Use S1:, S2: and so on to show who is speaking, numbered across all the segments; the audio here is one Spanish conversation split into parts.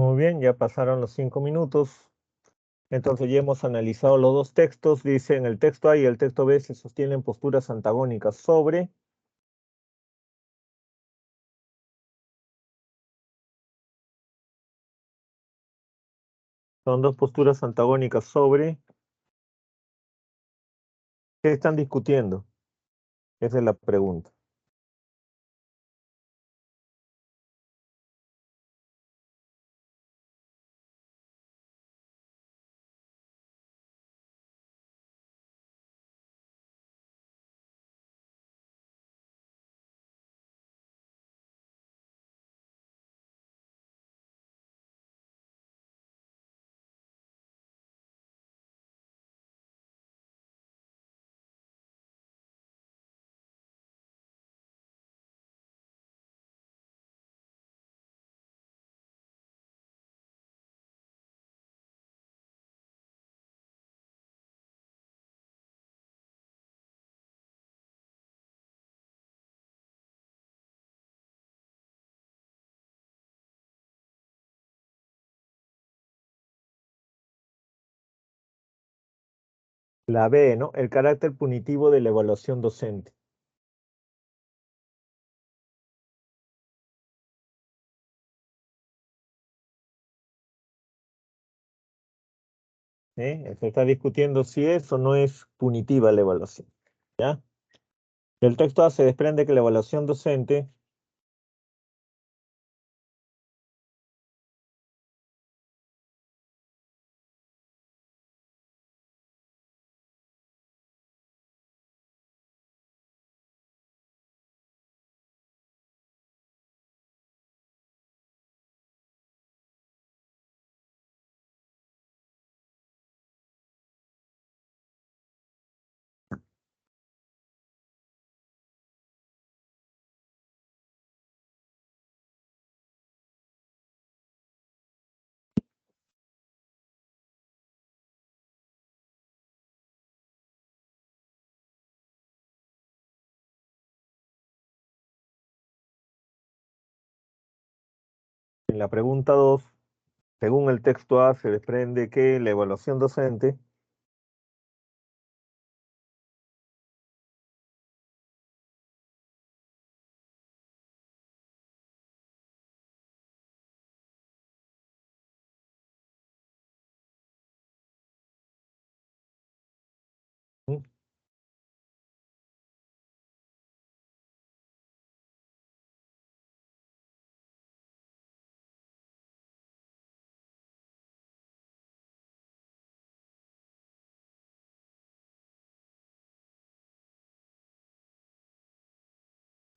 S1: Muy bien, ya pasaron los 5 minutos. Entonces ya hemos analizado los dos textos. Dice en el texto A y el texto B se sostienen posturas antagónicas sobre. Son dos posturas antagónicas sobre. ¿Qué están discutiendo? Esa es la pregunta. La B, ¿no? El carácter punitivo de la evaluación docente. Se está discutiendo si es o no es punitiva la evaluación. ¿Ya? Del texto A se desprende que la evaluación docente en la pregunta 2, según el texto A, se desprende que la evaluación docente ¿sí?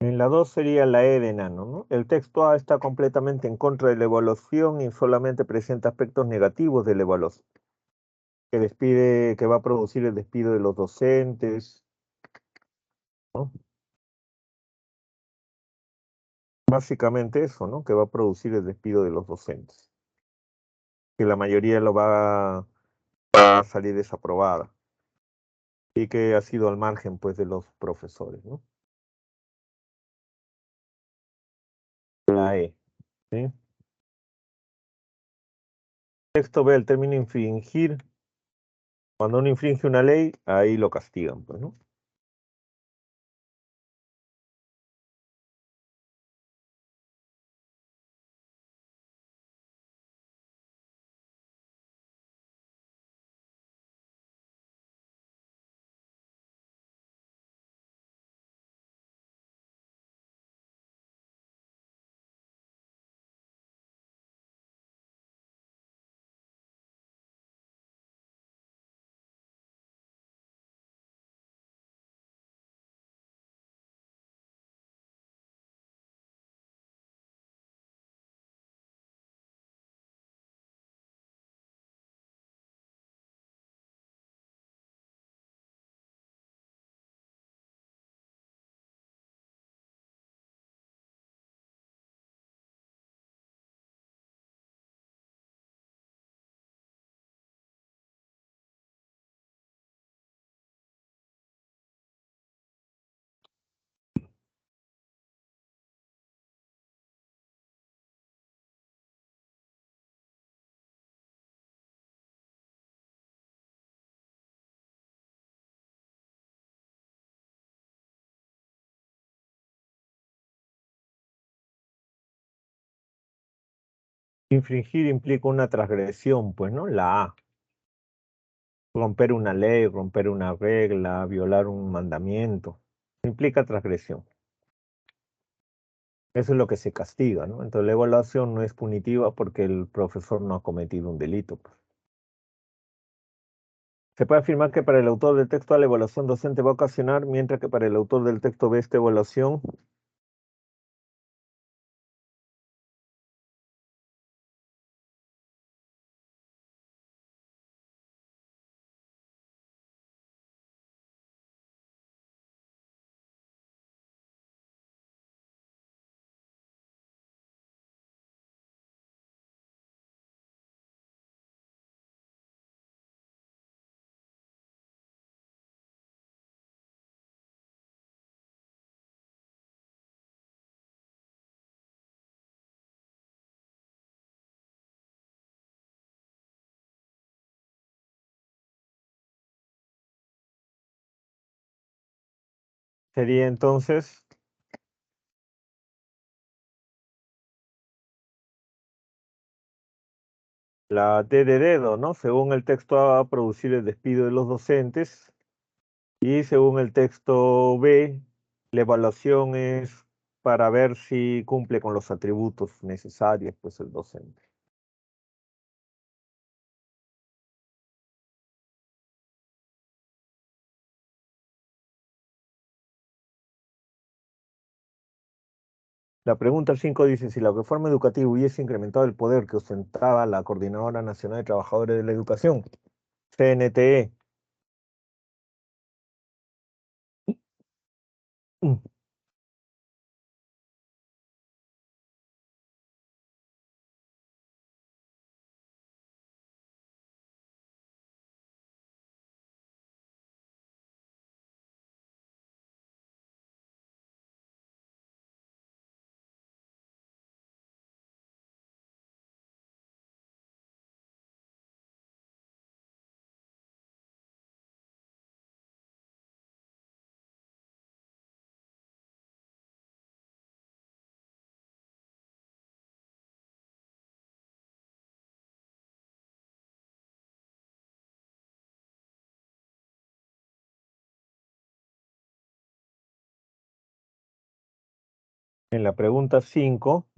S1: En la 2 sería la E de enano, ¿no? El texto A está completamente en contra de la evaluación y solamente presenta aspectos negativos de la evaluación, que despide, que va a producir el despido de los docentes, ¿no? Básicamente eso, ¿no? Que va a producir el despido de los docentes, que la mayoría va a salir desaprobada y que ha sido al margen, pues, de los profesores, ¿no? La E, ¿sí? Texto B, el término infringir. Cuando uno infringe una ley, ahí lo castigan, pues, ¿no? Infringir implica una transgresión, pues, ¿no? La A. Romper una ley, romper una regla, violar un mandamiento. Implica transgresión. Eso es lo que se castiga, ¿no? Entonces la evaluación no es punitiva porque el profesor no ha cometido un delito, pues. Se puede afirmar que para el autor del texto A la evaluación docente va a ocasionar, mientras que para el autor del texto B esta evaluación sería entonces la D de dedo, ¿no? Según el texto A va a producir el despido de los docentes y según el texto B, la evaluación es para ver si cumple con los atributos necesarios, pues el docente. La pregunta 5 dice, si la reforma educativa hubiese incrementado el poder que ostentaba la Coordinadora Nacional de Trabajadores de la Educación, CNTE, en la pregunta 5,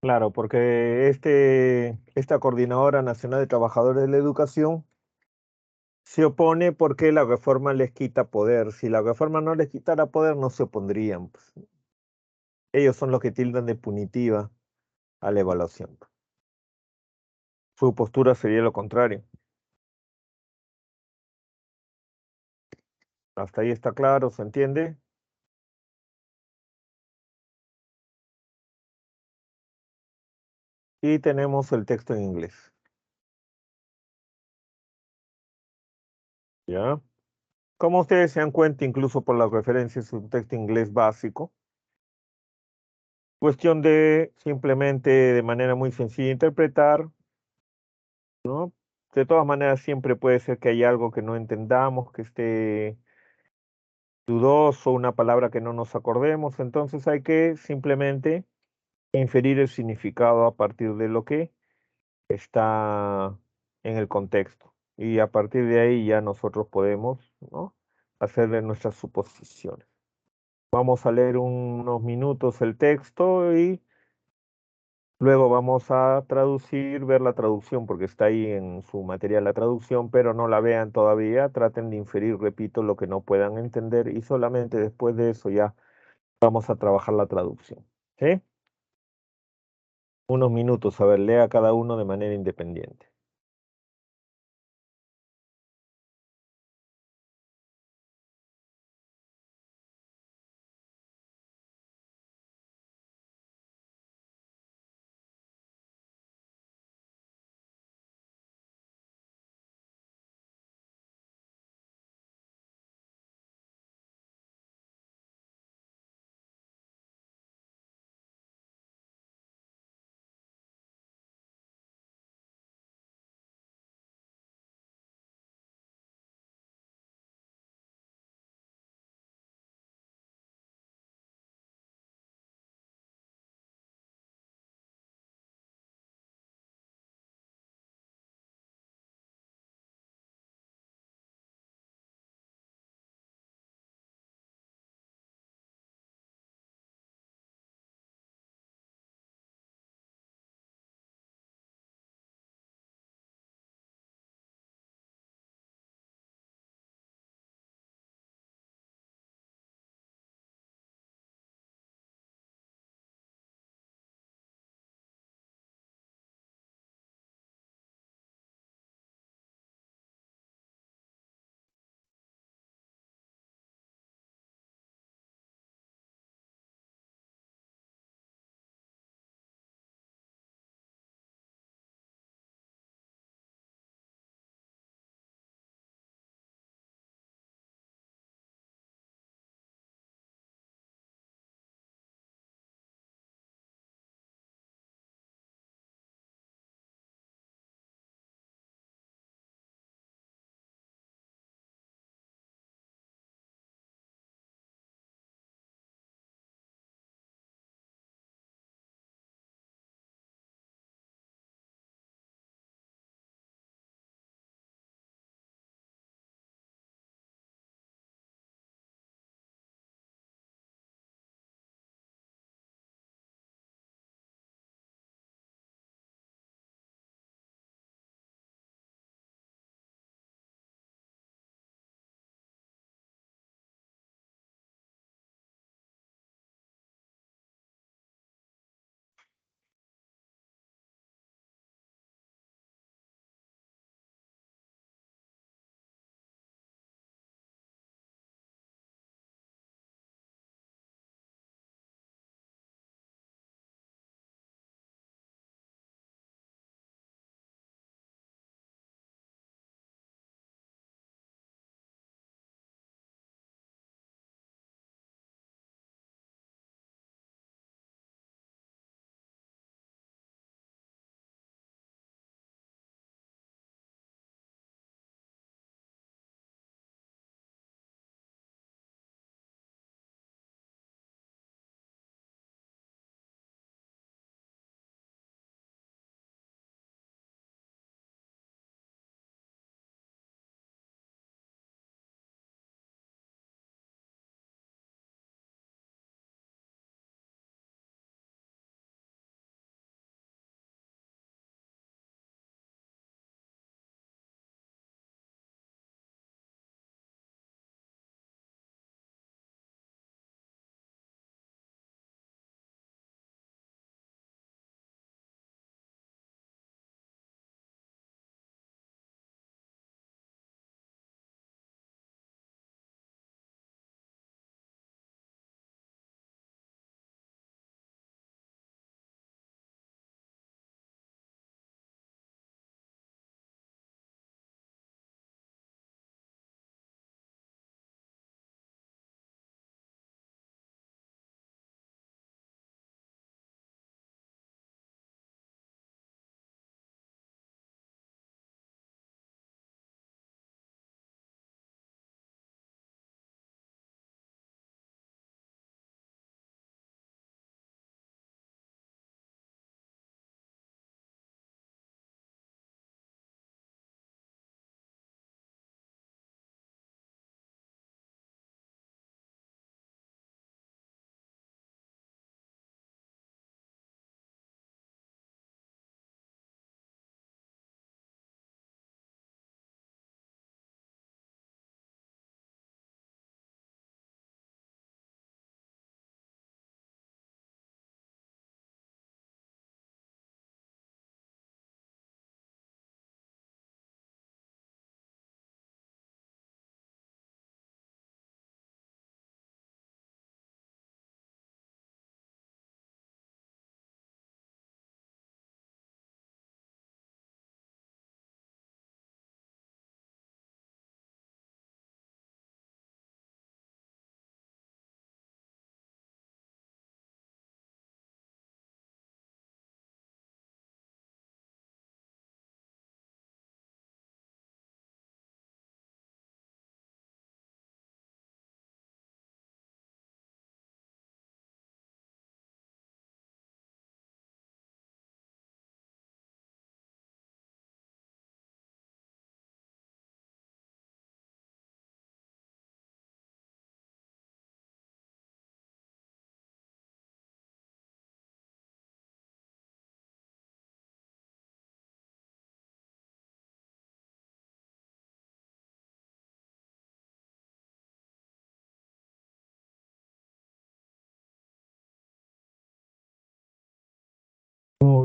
S1: claro, porque esta Coordinadora Nacional de Trabajadores de la Educación se opone porque la reforma les quita poder. Si la reforma no les quitara poder, no se opondrían, pues. Ellos son los que tildan de punitiva a la evaluación. Su postura sería lo contrario. Hasta ahí está claro, ¿se entiende? Y tenemos el texto en inglés. ¿Ya? Como ustedes se dan cuenta, incluso por las referencias, es un texto inglés básico. Cuestión de simplemente de manera muy sencilla interpretar, ¿no? De todas maneras, siempre puede ser que haya algo que no entendamos, que esté dudoso, una palabra que no nos acordemos. Entonces hay que simplemente inferir el significado a partir de lo que está en el contexto. Y a partir de ahí ya nosotros podemos, ¿no?, hacerle nuestras suposiciones. Vamos a leer unos minutos el texto y luego vamos a traducir, ver la traducción, porque está ahí en su material la traducción, pero no la vean todavía. Traten de inferir, repito, lo que no puedan entender y solamente después de eso ya vamos a trabajar la traducción. ¿Sí? Unos minutos, a ver, lea cada uno de manera independiente.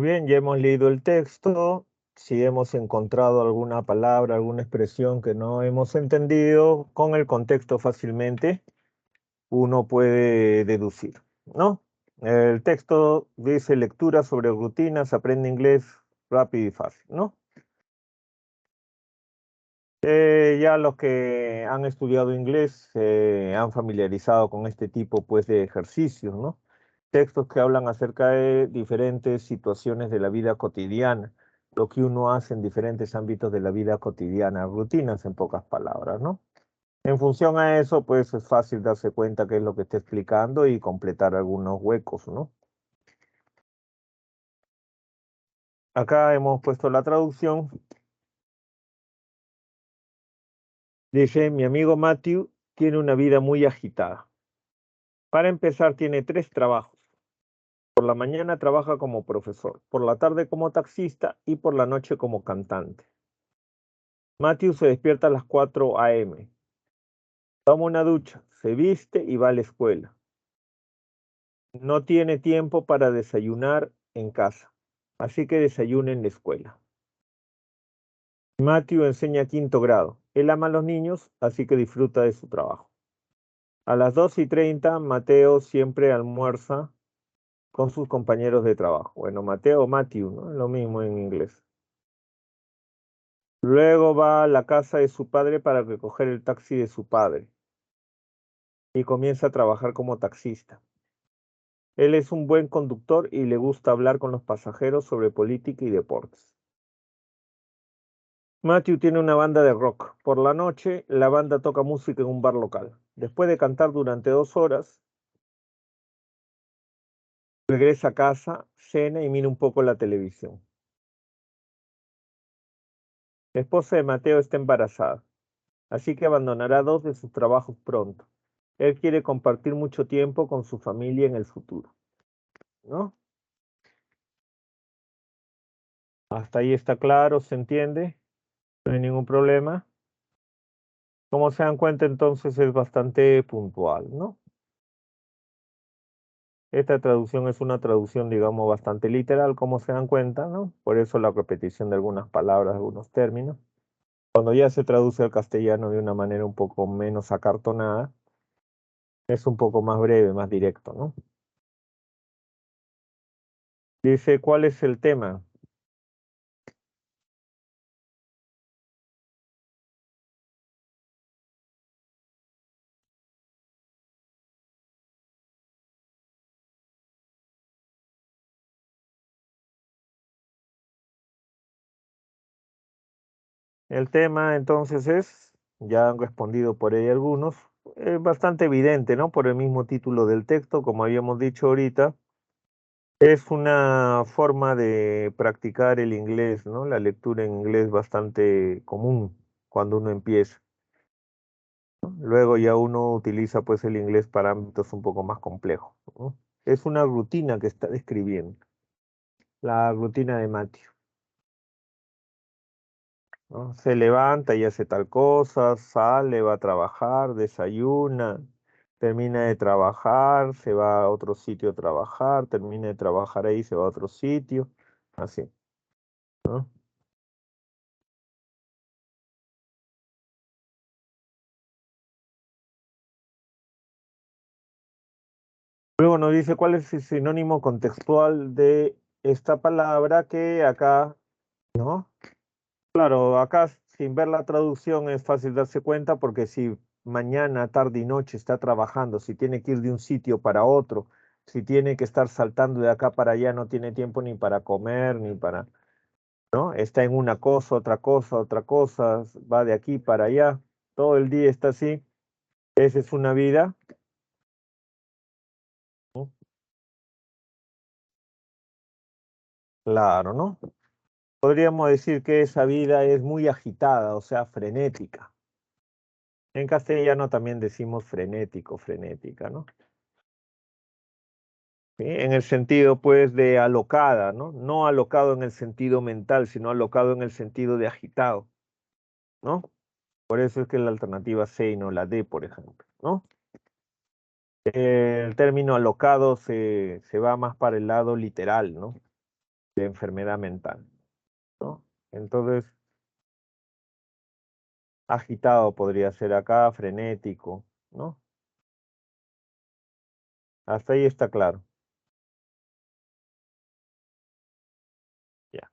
S1: bien, ya hemos leído el texto. Si hemos encontrado alguna palabra, alguna expresión que no hemos entendido, con el contexto fácilmente uno puede deducir, ¿no? El texto dice lectura sobre rutinas, aprende inglés rápido y fácil, ¿no? Ya los que han estudiado inglés se han familiarizado con este tipo, pues, de ejercicios, ¿no? Textos que hablan acerca de diferentes situaciones de la vida cotidiana, lo que uno hace en diferentes ámbitos de la vida cotidiana, rutinas en pocas palabras, ¿no? En función a eso, pues es fácil darse cuenta qué es lo que está explicando y completar algunos huecos, ¿no? Acá hemos puesto la traducción. Dice, mi amigo Matthew tiene una vida muy agitada. Para empezar, tiene 3 trabajos. Por la mañana trabaja como profesor, por la tarde como taxista y por la noche como cantante. Matthew se despierta a las 4 a.m. Toma una ducha, se viste y va a la escuela. No tiene tiempo para desayunar en casa, así que desayuna en la escuela. Matthew enseña 5.º grado. Él ama a los niños, así que disfruta de su trabajo. A las 2:30, Mateo siempre almuerza con sus compañeros de trabajo. Bueno, Mateo o Matthew, ¿no? Es lo mismo en inglés. Luego va a la casa de su padre para recoger el taxi de su padre y comienza a trabajar como taxista. Él es un buen conductor y le gusta hablar con los pasajeros sobre política y deportes. Matthew tiene una banda de rock. Por la noche, la banda toca música en un bar local. Después de cantar durante 2 horas, regresa a casa, cena y mira un poco la televisión. La esposa de Mateo está embarazada, así que abandonará 2 de sus trabajos pronto. Él quiere compartir mucho tiempo con su familia en el futuro, ¿no? Hasta ahí está claro, ¿se entiende? No hay ningún problema. Como se dan cuenta, entonces es bastante puntual, ¿no? Esta traducción es una traducción, digamos, bastante literal, como se dan cuenta, ¿no? Por eso la repetición de algunas palabras, algunos términos. Cuando ya se traduce al castellano de una manera un poco menos acartonada, es un poco más breve, más directo, ¿no? Dice, ¿cuál es el tema? El tema entonces es, ya han respondido por ahí algunos, es bastante evidente, ¿no? Por el mismo título del texto, como habíamos dicho ahorita, es una forma de practicar el inglés, ¿no? La lectura en inglés bastante común cuando uno empieza, ¿no? Luego ya uno utiliza pues el inglés para ámbitos un poco más complejos, ¿no? Es una rutina que está describiendo, la rutina de Matthew, ¿no? Se levanta y hace tal cosa, sale, va a trabajar, desayuna, termina de trabajar, se va a otro sitio a trabajar, termina de trabajar ahí, se va a otro sitio, así, ¿no? Luego nos dice cuál es el sinónimo contextual de esta palabra que acá, ¿no? Claro, acá sin ver la traducción es fácil darse cuenta porque si mañana, tarde y noche está trabajando, si tiene que ir de un sitio para otro, si tiene que estar saltando de acá para allá, no tiene tiempo ni para comer, ni para, ¿no? Está en una otra cosa, va de aquí para allá, todo el día está así. Esa es una vida, ¿no? Claro, ¿no? Podríamos decir que esa vida es muy agitada, o sea, frenética. En castellano también decimos frenético, frenética, ¿no? ¿Sí? En el sentido, pues, de alocada, ¿no? No alocado en el sentido mental, sino alocado en el sentido de agitado, ¿no? Por eso es que la alternativa C y no la D, por ejemplo, ¿no? El término alocado se va más para el lado literal, ¿no? de enfermedad mental, ¿no? Entonces, agitado podría ser acá, frenético, ¿no? Hasta ahí está claro. Ya.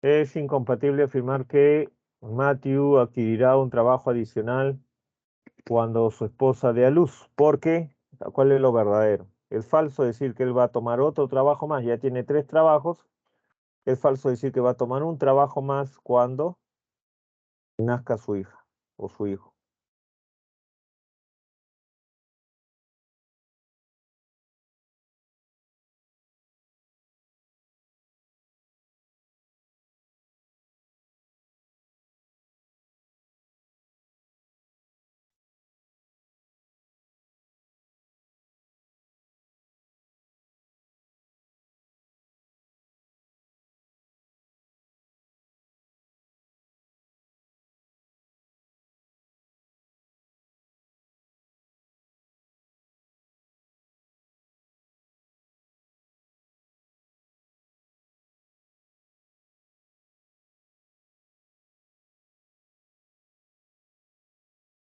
S1: Es incompatible afirmar que Matthew adquirirá un trabajo adicional cuando su esposa dé a luz, porque, ¿cuál es lo verdadero? Es falso decir que él va a tomar otro trabajo más, ya tiene 3 trabajos. Es falso decir que va a tomar un trabajo más cuando nazca su hija o su hijo.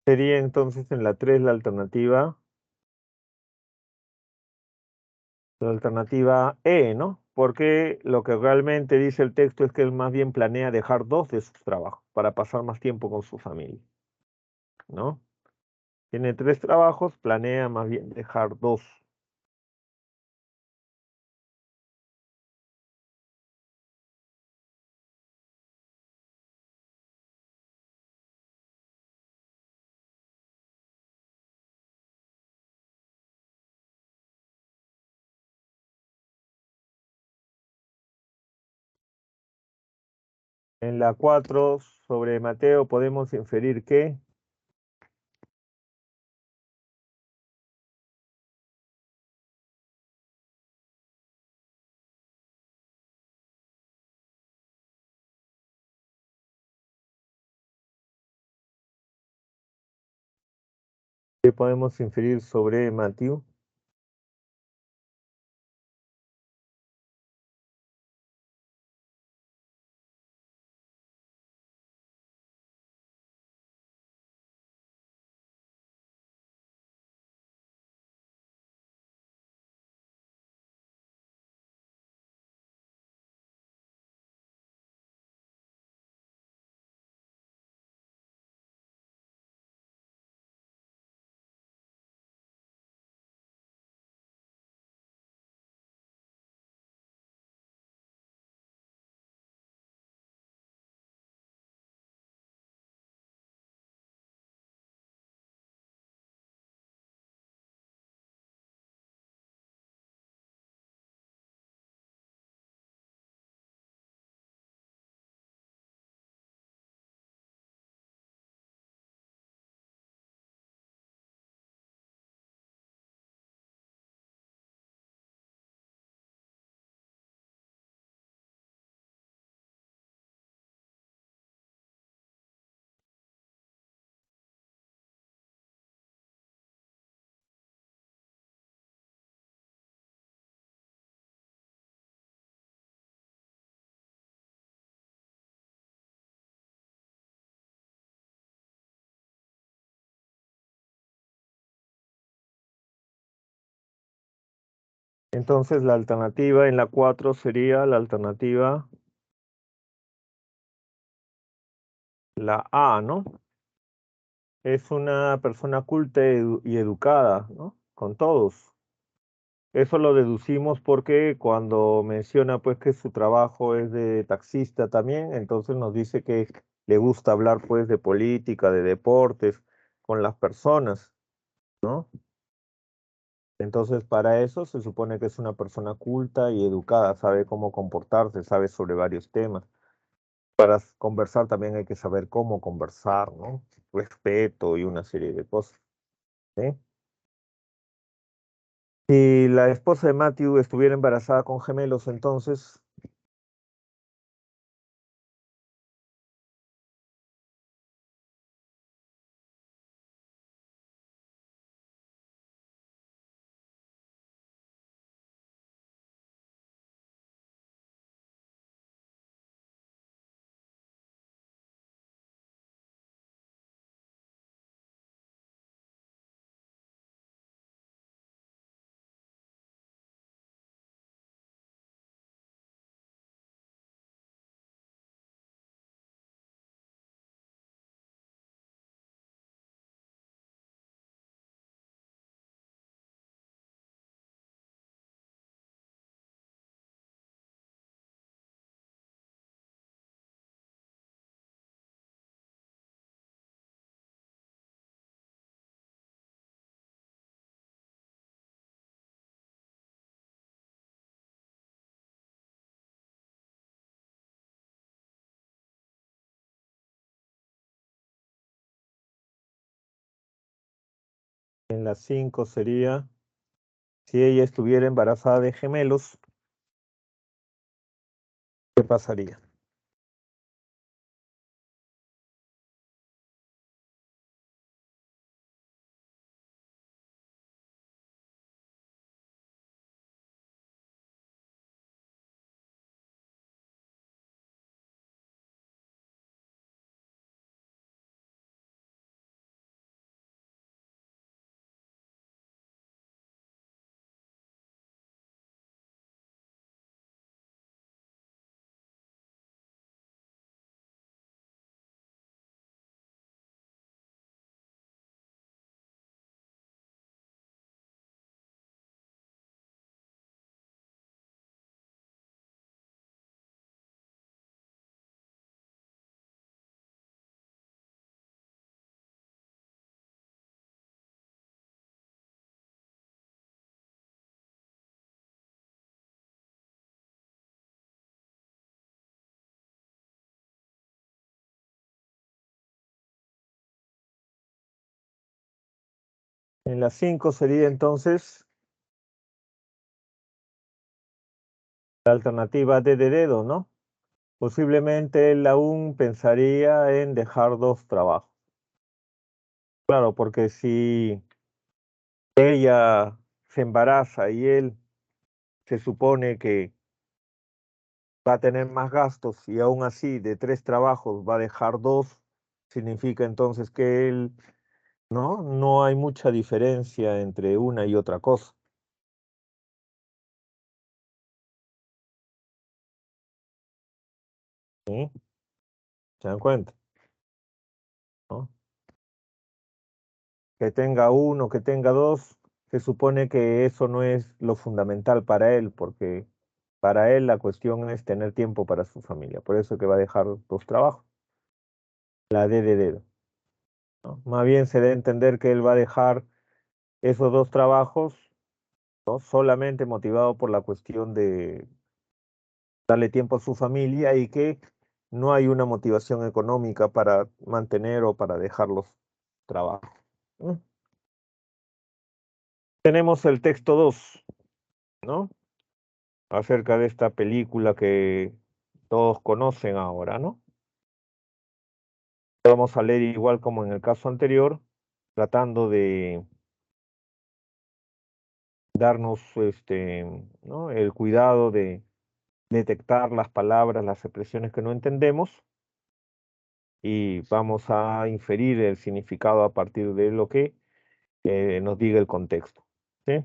S1: Sería entonces en la 3 la alternativa E, ¿no? Porque lo que realmente dice el texto es que él más bien planea dejar 2 de sus trabajos para pasar más tiempo con su familia, ¿no? Tiene 3 trabajos, planea más bien dejar 2. En la 4 sobre Mateo podemos inferir ¿qué podemos inferir sobre Mateo? Entonces la alternativa en la 4 sería la alternativa, la A, ¿no? Es una persona culta y educada, ¿no? Con todos. Eso lo deducimos porque cuando menciona pues que su trabajo es de taxista también, entonces nos dice que le gusta hablar pues de política, de deportes, con las personas, ¿no? Entonces para eso se supone que es una persona culta y educada, sabe cómo comportarse, sabe sobre varios temas. Para conversar también hay que saber cómo conversar, ¿no? Respeto y una serie de cosas, ¿sí? Si la esposa de Matthew estuviera embarazada con gemelos, entonces, En la 5 sería, si ella estuviera embarazada de gemelos, ¿qué pasaría? En la 5 sería entonces la alternativa D de dedo, ¿no? Posiblemente él aún pensaría en dejar dos trabajos. Claro, porque si ella se embaraza y él se supone que va a tener más gastos y aún así de tres trabajos va a dejar dos, significa entonces que él, ¿no? No hay mucha diferencia entre una y otra cosa. ¿Sí? ¿Se dan cuenta? ¿No? Que tenga uno, que tenga dos, se supone que eso no es lo fundamental para él, porque para él la cuestión es tener tiempo para su familia. Por eso que va a dejar dos trabajos, la D de dedo, ¿no? Más bien se debe entender que él va a dejar esos dos trabajos, ¿no? Solamente motivado por la cuestión de darle tiempo a su familia y que no hay una motivación económica para mantener o para dejar los trabajos. ¿Mm? Tenemos el texto 2, ¿no? Acerca de esta película que todos conocen ahora, ¿no? Vamos a leer igual como en el caso anterior, tratando de darnos ¿no? El cuidado de detectar las palabras, las expresiones que no entendemos y vamos a inferir el significado a partir de lo que nos diga el contexto. ¿Sí?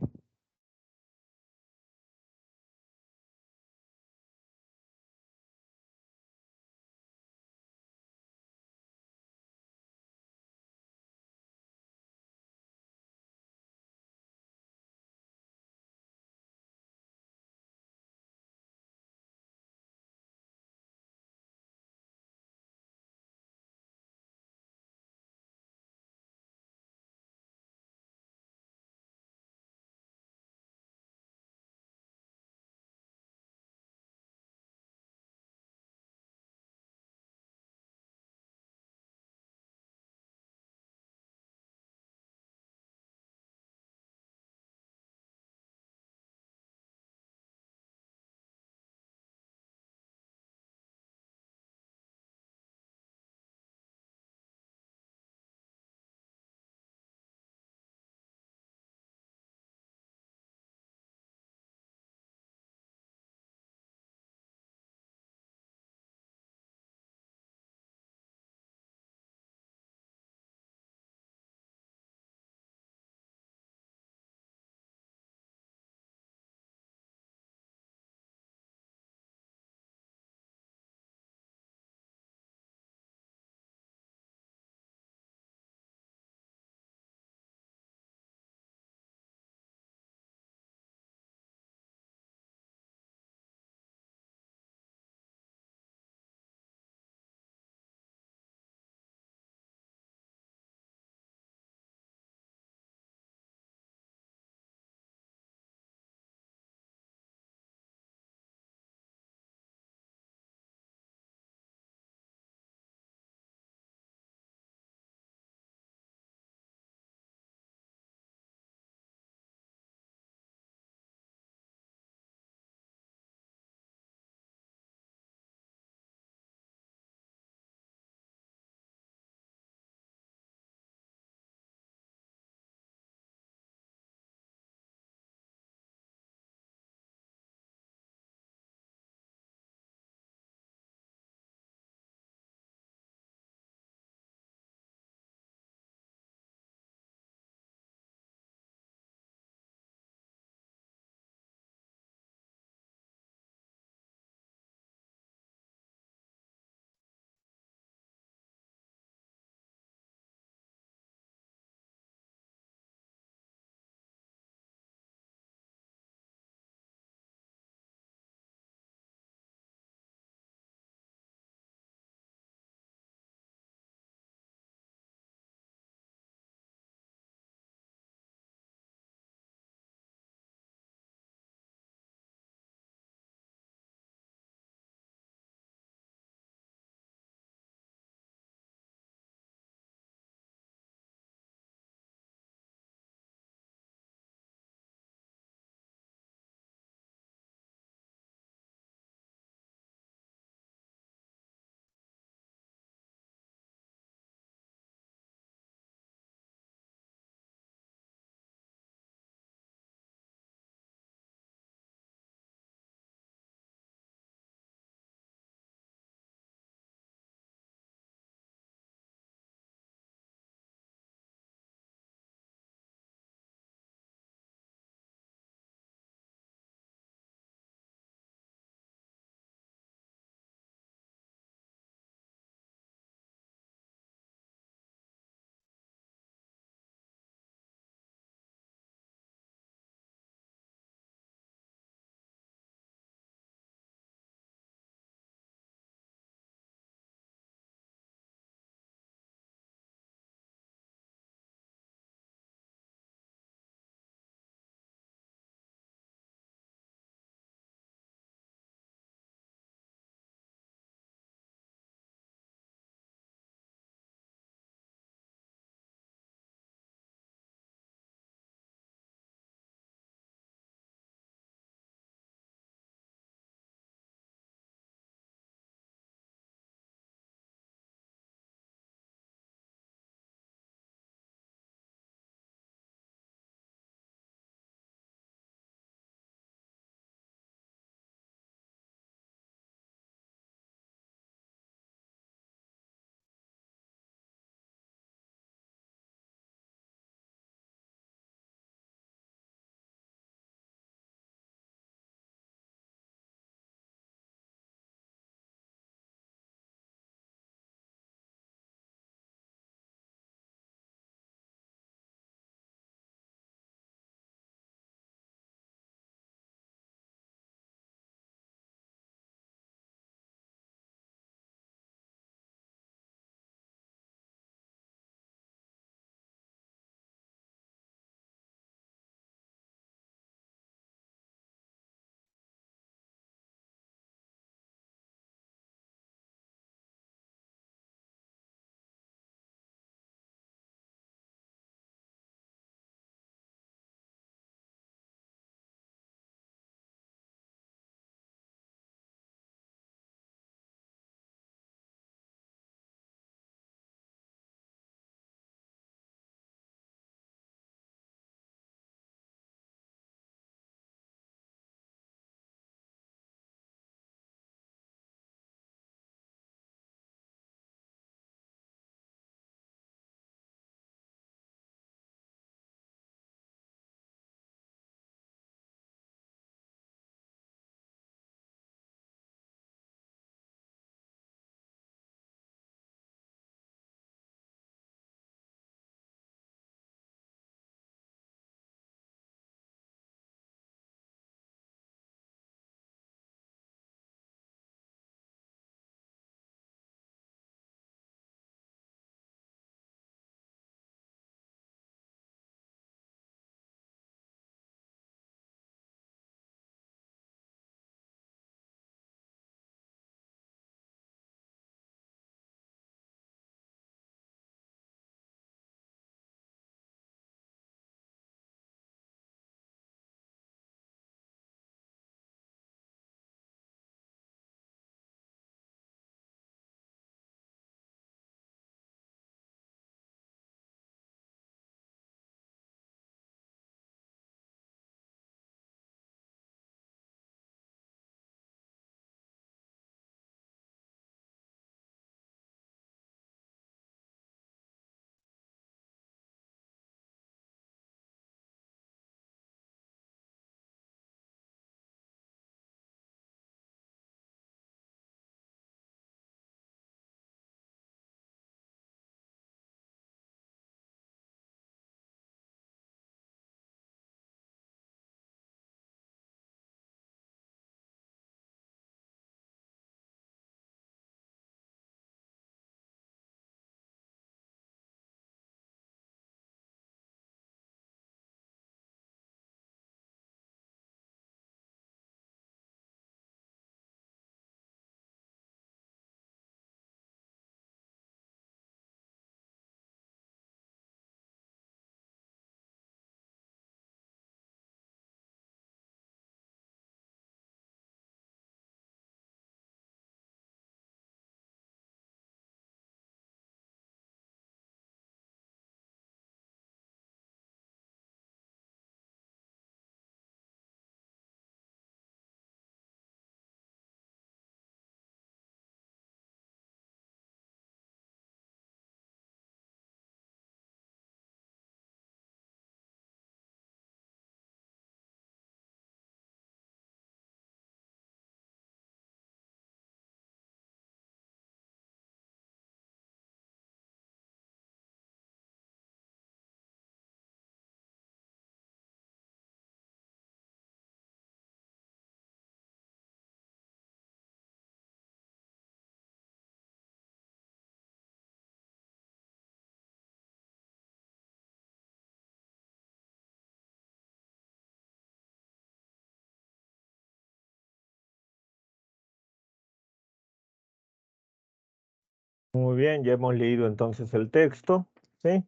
S1: Muy bien, ya hemos leído entonces el texto, ¿sí?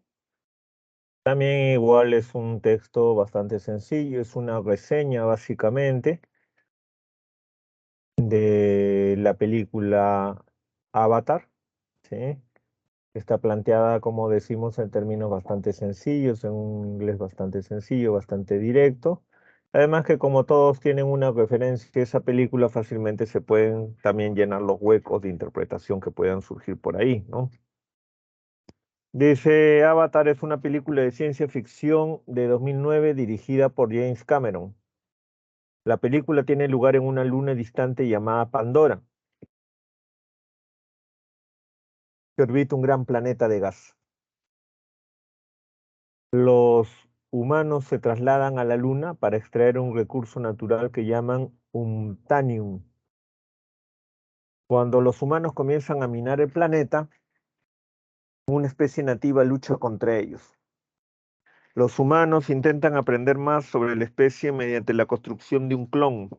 S1: También igual es un texto bastante sencillo, es una reseña básicamente de la película Avatar, ¿sí? Está planteada, como decimos, en términos bastante sencillos, en un inglés bastante sencillo, bastante directo. Además que como todos tienen una referencia a esa película, fácilmente se pueden también llenar los huecos de interpretación que puedan surgir por ahí, ¿no? Dice, Avatar es una película de ciencia ficción de 2009 dirigida por James Cameron. La película tiene lugar en una luna distante llamada Pandora, que orbita un gran planeta de gas. Los humanos se trasladan a la luna para extraer un recurso natural que llaman untanium. Cuando los humanos comienzan a minar el planeta, una especie nativa lucha contra ellos. Los humanos intentan aprender más sobre la especie mediante la construcción de un clon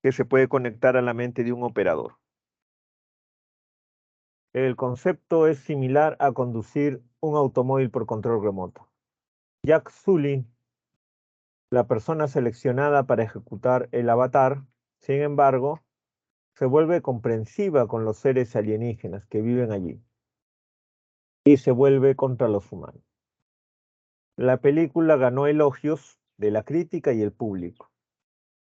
S1: que se puede conectar a la mente de un operador. El concepto es similar a conducir un automóvil por control remoto. Jack Sully, la persona seleccionada para ejecutar el avatar, sin embargo, se vuelve comprensiva con los seres alienígenas que viven allí y se vuelve contra los humanos. La película ganó elogios de la crítica y el público.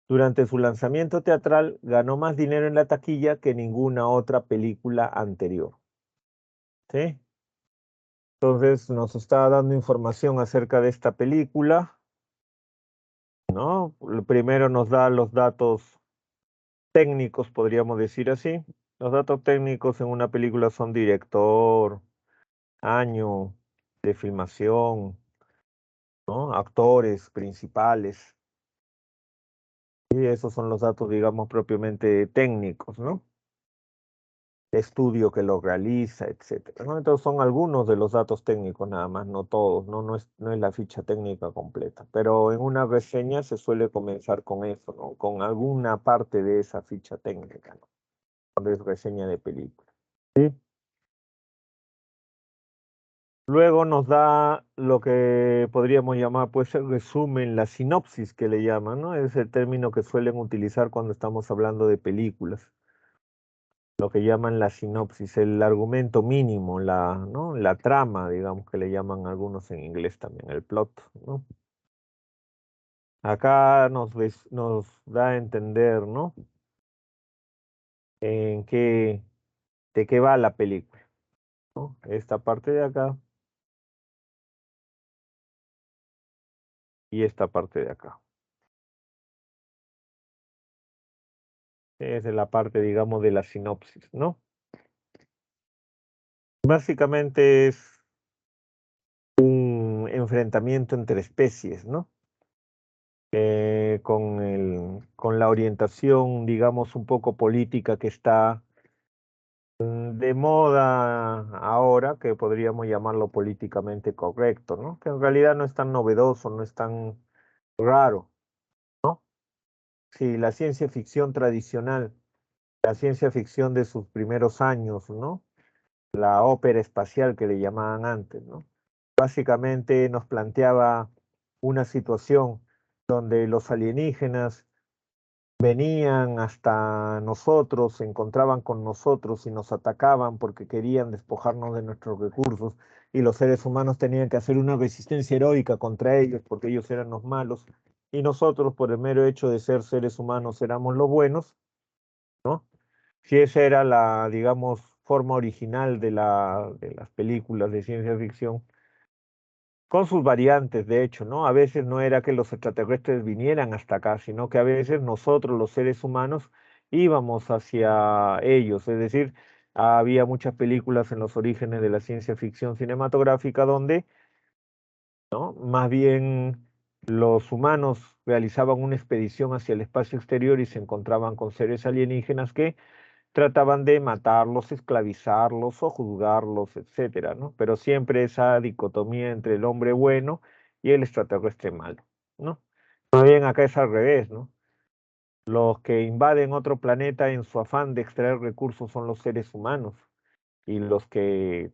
S1: Durante su lanzamiento teatral ganó más dinero en la taquilla que ninguna otra película anterior. ¿Sí? Entonces nos está dando información acerca de esta película, ¿no? Primero nos da los datos técnicos, podríamos decir así. Los datos técnicos en una película son director, año de filmación, ¿no? Actores principales. Y esos son los datos, digamos, propiamente técnicos, ¿no? Estudio que lo realiza, etcétera, ¿no? Entonces son algunos de los datos técnicos nada más, no todos, ¿no? No es la ficha técnica completa, pero en una reseña se suele comenzar con eso, ¿no? Con alguna parte de esa ficha técnica, ¿no? Cuando es reseña de película. ¿Sí? Luego nos da lo que podríamos llamar, pues, el resumen, la sinopsis que le llaman, ¿no? Es el término que suelen utilizar cuando estamos hablando de películas. Lo que llaman la sinopsis, el argumento mínimo, ¿no? La trama, digamos que le llaman algunos en inglés también, el plot, ¿no? Acá nos da a entender, ¿no? En qué, de qué va la película, ¿no? Esta parte de acá y esta parte de acá. Esa es la parte, digamos, de la sinopsis, ¿no? Básicamente es un enfrentamiento entre especies, ¿no? Con la orientación, digamos, un poco política que está de moda ahora, que podríamos llamarlo políticamente correcto, ¿no? Que en realidad no es tan novedoso, no es tan raro, ¿no? Sí, la ciencia ficción tradicional, la ciencia ficción de sus primeros años, ¿no? La ópera espacial que le llamaban antes, ¿no? Básicamente nos planteaba una situación donde los alienígenas venían hasta nosotros, se encontraban con nosotros y nos atacaban porque querían despojarnos de nuestros recursos y los seres humanos tenían que hacer una resistencia heroica contra ellos porque ellos eran los malos y nosotros por el mero hecho de ser seres humanos éramos los buenos, ¿no? Si esa era la, digamos, forma original de las películas de ciencia ficción, con sus variantes, de hecho, ¿no? A veces no era que los extraterrestres vinieran hasta acá, sino que a veces nosotros, los seres humanos, íbamos hacia ellos. Es decir, había muchas películas en los orígenes de la ciencia ficción cinematográfica donde, ¿no? Más bien los humanos realizaban una expedición hacia el espacio exterior y se encontraban con seres alienígenas que trataban de matarlos, esclavizarlos o juzgarlos, etcétera, ¿no? Pero siempre esa dicotomía entre el hombre bueno y el extraterrestre malo, ¿no? Más bien acá es al revés, ¿no? Los que invaden otro planeta en su afán de extraer recursos son los seres humanos y los que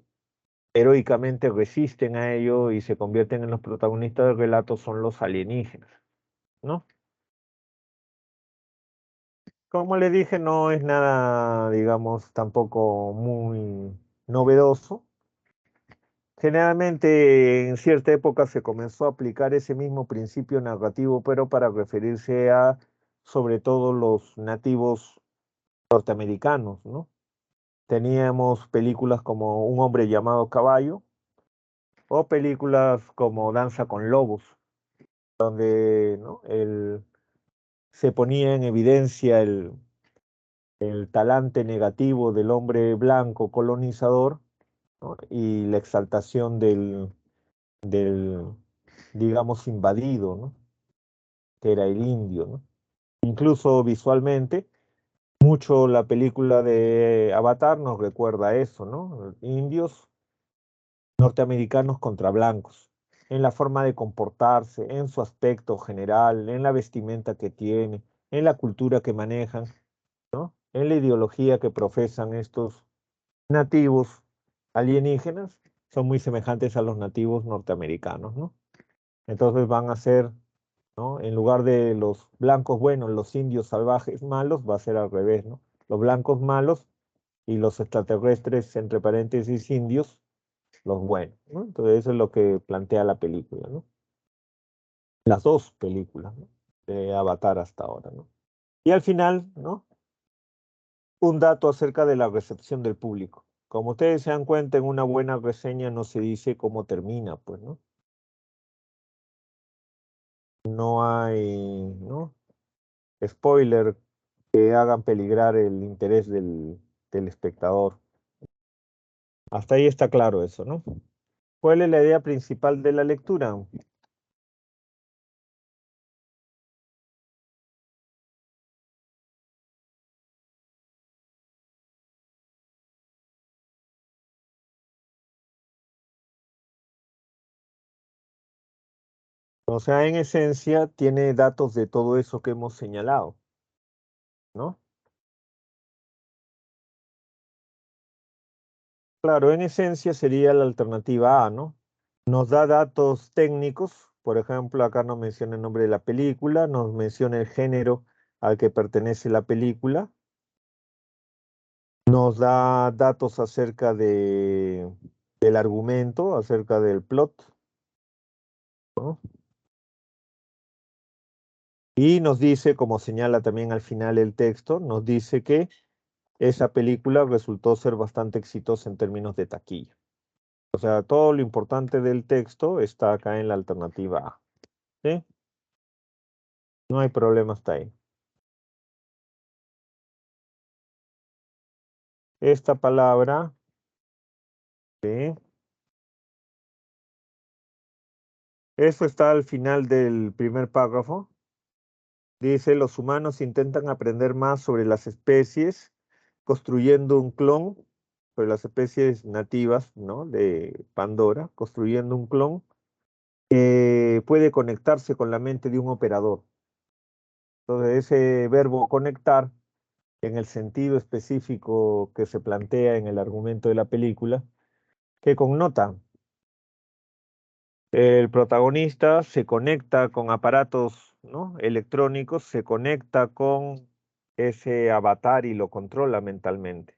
S1: heroicamente resisten a ello y se convierten en los protagonistas del relato son los alienígenas, ¿no? Como le dije, no es nada, digamos, tampoco muy novedoso. Generalmente en cierta época se comenzó a aplicar ese mismo principio narrativo, pero para referirse a sobre todo los nativos norteamericanos, ¿no? Teníamos películas como Un hombre llamado Caballo o películas como Danza con Lobos, donde, ¿no? Se ponía en evidencia el talante negativo del hombre blanco colonizador, ¿no? Y la exaltación del, digamos, invadido, ¿no? Que era el indio, ¿no? Incluso visualmente, mucho la película de Avatar nos recuerda a eso, ¿no? Indios norteamericanos contra blancos, en la forma de comportarse, en su aspecto general, en la vestimenta que tiene, en la cultura que manejan, ¿no? En la ideología que profesan estos nativos alienígenas, son muy semejantes a los nativos norteamericanos, ¿no? Entonces van a ser, ¿no? En lugar de los blancos buenos, los indios salvajes malos, va a ser al revés, ¿no? Los blancos malos y los extraterrestres, entre paréntesis, indios, los buenos, ¿no? Entonces eso es lo que plantea la película, ¿no? Las dos películas, ¿no? De Avatar hasta ahora, ¿no? Y al final, ¿no? Un dato acerca de la recepción del público. Como ustedes se dan cuenta, en una buena reseña no se dice cómo termina, pues, ¿no? No hay, ¿no? Spoiler que hagan peligrar el interés del espectador. Hasta ahí está claro eso, ¿no? ¿Cuál es la idea principal de la lectura? O sea, en esencia tiene datos de todo eso que hemos señalado, ¿no? Claro, en esencia sería la alternativa A, ¿no? Nos da datos técnicos, por ejemplo, acá nos menciona el nombre de la película, nos menciona el género al que pertenece la película, nos da datos acerca del argumento, acerca del plot, ¿no? Y nos dice, como señala también al final el texto, nos dice que esa película resultó ser bastante exitosa en términos de taquilla. O sea, todo lo importante del texto está acá en la alternativa A, ¿sí? No hay problema hasta ahí. Esta palabra, ¿sí? Eso está al final del primer párrafo. Dice, los humanos intentan aprender más sobre las especies, construyendo un clon, sobre las especies nativas, ¿no? De Pandora, construyendo un clon que puede conectarse con la mente de un operador. Entonces, ese verbo conectar, en el sentido específico que se plantea en el argumento de la película, que connota el protagonista se conecta con aparatos, ¿no? Electrónicos, se conecta con ese avatar y lo controla mentalmente.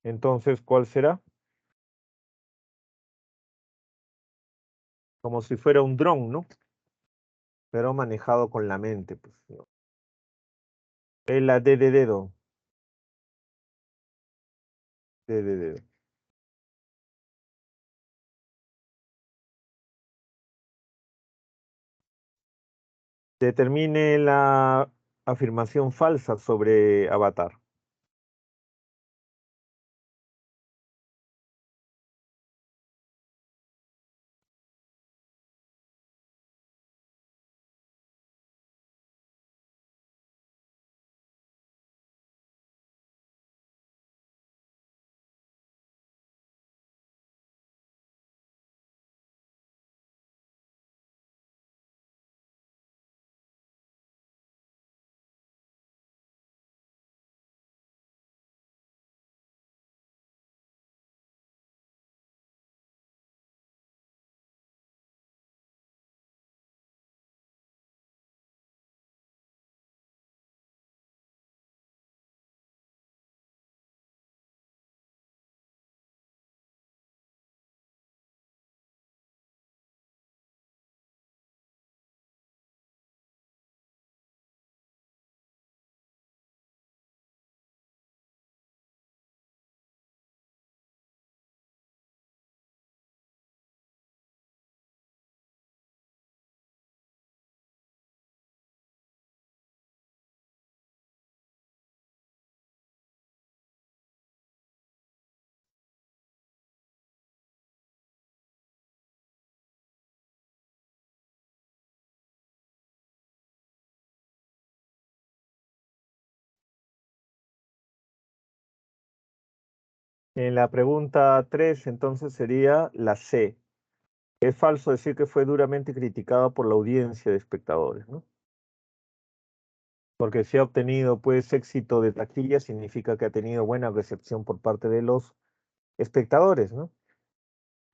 S1: Entonces, ¿cuál será? Como si fuera un dron, ¿no? Pero manejado con la mente, pues, ¿no? Es la D de dedo, D de dedo. Determine la afirmación falsa sobre avatar. En la pregunta 3, entonces, sería la C. Es falso decir que fue duramente criticado por la audiencia de espectadores, ¿no? Porque si ha obtenido, pues, éxito de taquilla, significa que ha tenido buena recepción por parte de los espectadores, ¿no?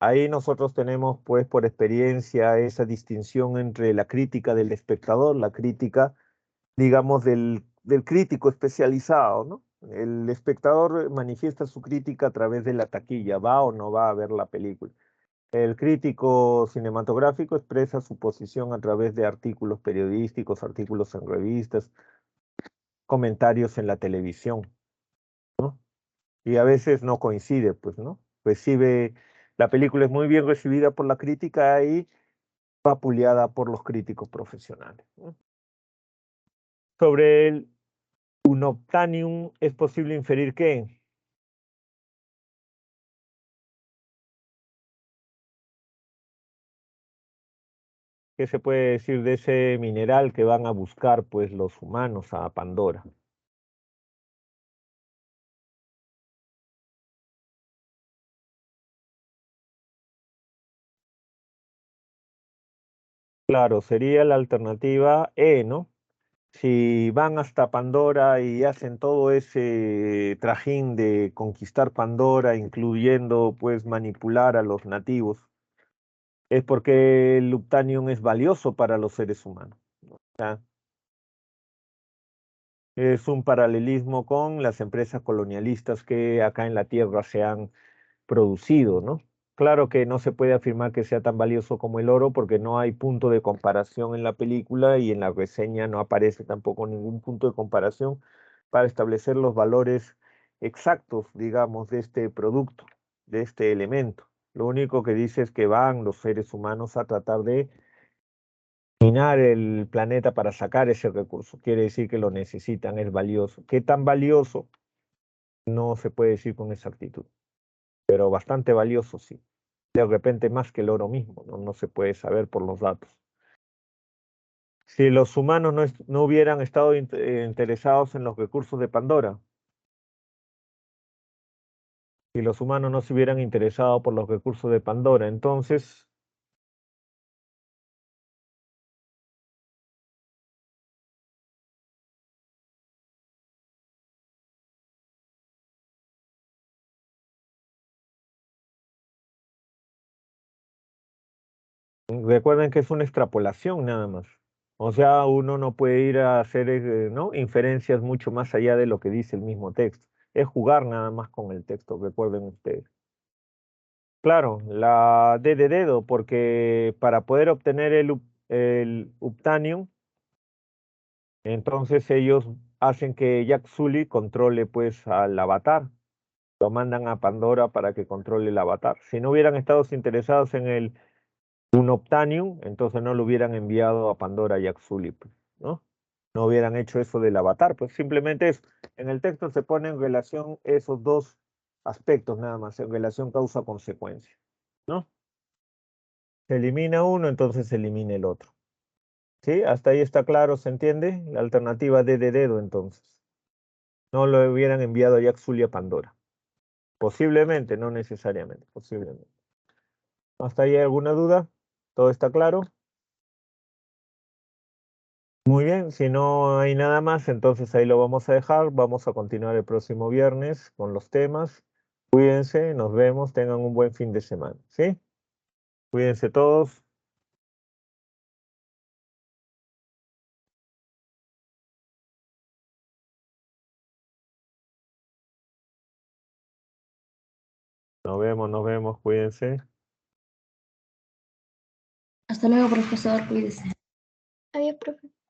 S1: Ahí nosotros tenemos, pues, por experiencia, esa distinción entre la crítica del espectador, la crítica, digamos, del crítico especializado, ¿no? El espectador manifiesta su crítica a través de la taquilla, va o no va a ver la película. El crítico cinematográfico expresa su posición a través de artículos periodísticos, artículos en revistas, comentarios en la televisión, ¿no? Y a veces no coincide, pues, ¿no? La película es muy bien recibida por la crítica y vapuleada por los críticos profesionales, ¿no? Sobre el unobtainium es posible inferir que, ¿qué se puede decir de ese mineral que van a buscar, pues, los humanos a Pandora? Claro, sería la alternativa E, ¿no? Si van hasta Pandora y hacen todo ese trajín de conquistar Pandora, incluyendo, pues, manipular a los nativos, es porque el Luptanium es valioso para los seres humanos, ¿no? O sea, es un paralelismo con las empresas colonialistas que acá en la Tierra se han producido, ¿no? Claro que no se puede afirmar que sea tan valioso como el oro porque no hay punto de comparación en la película y en la reseña no aparece tampoco ningún punto de comparación para establecer los valores exactos, digamos, de este producto, de este elemento. Lo único que dice es que van los seres humanos a tratar de minar el planeta para sacar ese recurso. Quiere decir que lo necesitan, es valioso. ¿Qué tan valioso? No se puede decir con exactitud, pero bastante valioso sí. De repente más que el oro mismo, ¿no? No se puede saber por los datos. Si los humanos no hubieran estado interesados en los recursos de Pandora, si los humanos no se hubieran interesado por los recursos de Pandora, entonces, recuerden que es una extrapolación nada más. O sea, uno no puede ir a hacer, ¿no?, inferencias mucho más allá de lo que dice el mismo texto. Es jugar nada más con el texto, recuerden ustedes. Claro, la D de dedo, porque para poder obtener el Uptanium, entonces ellos hacen que Jack Sully controle, pues, al Avatar. Lo mandan a Pandora para que controle el Avatar. Si no hubieran estado interesados en el Unobtainium, entonces no lo hubieran enviado a Pandora a Jack Sully, pues, ¿no? No hubieran hecho eso del Avatar, pues simplemente es, en el texto se pone en relación esos dos aspectos nada más, en relación causa-consecuencia, ¿no? Se elimina uno, entonces se elimina el otro. ¿Sí? Hasta ahí está claro, ¿se entiende? La alternativa D de dedo, entonces. No lo hubieran enviado a Jack Sully a Pandora. Posiblemente, no necesariamente, posiblemente. ¿Hasta ahí hay alguna duda? ¿Todo está claro? Muy bien, si no hay nada más, entonces ahí lo vamos a dejar. Vamos a continuar el próximo viernes con los temas. Cuídense, nos vemos, tengan un buen fin de semana, ¿sí? Cuídense todos. Nos vemos, cuídense.
S2: Hasta luego, profesor, cuídese.
S3: Adiós, profe.